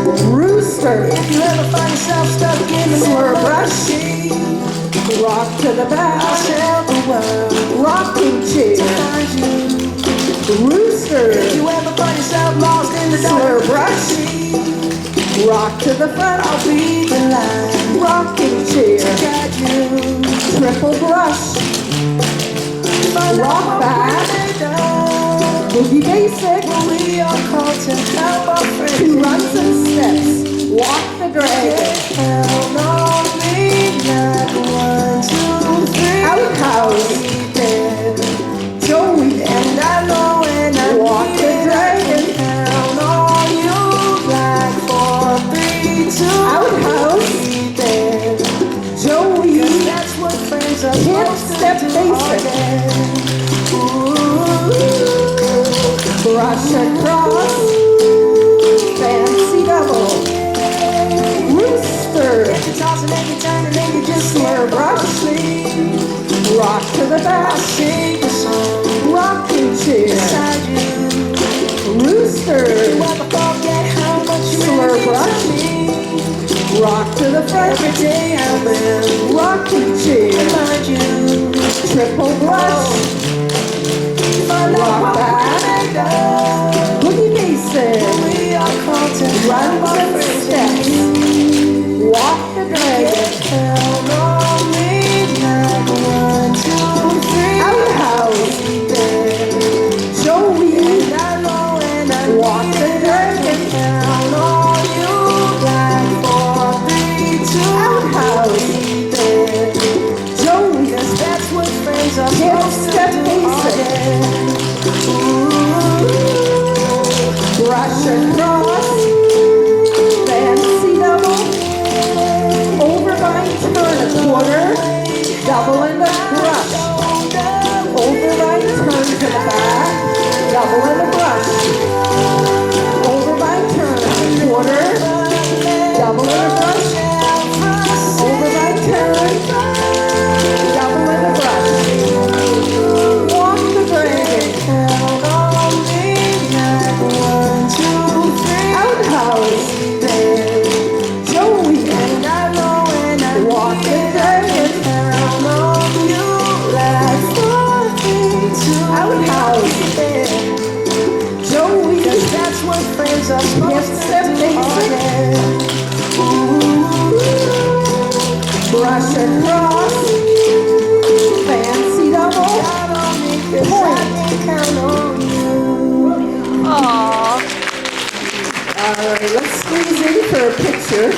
Rooster. If you ever find yourself stuck in the Slur middle of brush. Rock to the I'll back. tell the world Rocking chair. to find you. Rooster. If you ever find yourself lost in the Slur dark, brush. Rock to the front. I'll be the light Rocking to chair. guide you. Triple brush. Find Rock out what back. we made of. Boogie basic. We are called to help our friends. 2 runs and steps. Walk the dragon. Count on me, not 1, 2, 3. Outhouse. There. Joey. And I know when I Walk need the it, I dragon. can count on you. Like 4, 3, 2. Outhouse. Be there. Joey. 'Cause that's what friends are Hip supposed to step do. basic. Ooh. Brush across. Fancy double. Rooster. If you're tossing and you're turning and you just Slur can't brush. sleep, Rock to the I'll back. sing a song Rocking chair. beside you. Rooster. You ever forget how much you Slur really mean brush. to me? Rock to the front. Every day I will Rocking chair. remind you. Triple brush. Find out Rock what back. we're made of. Boogie basic. We are called to Runs help our and friends. steps. Walk the dragon. Count on me, not 1, 2, 3. Outhouse. There. Joey. And I know when I Walk need the it, I dragon. can count on you. Like 4, 3, 2. Outhouse. Be there. Joey. 'Cause that's what friends are Hip supposed step to do. basic. Ooh. Brush across. Fancy double. Overbind turn a quarter. Double in the brush. Overbind turn to the back. Double in the brush. Overbind turn a quarter. Double in the brush. Overbind turn. Double in the brush. Walk the dragon. Count on me, not 1, 2, 3. Outhouse. Joey. And I know when I Walk need the it, I dragon. can count on you. Like 4, 3, 2. Outhouse. Joey. 'Cause that's what friends are Hip supposed step to do. basic. Brush across. Fancy double. Count on me, 'cause I Point. can count on you. All right, let's squeeze in for a picture.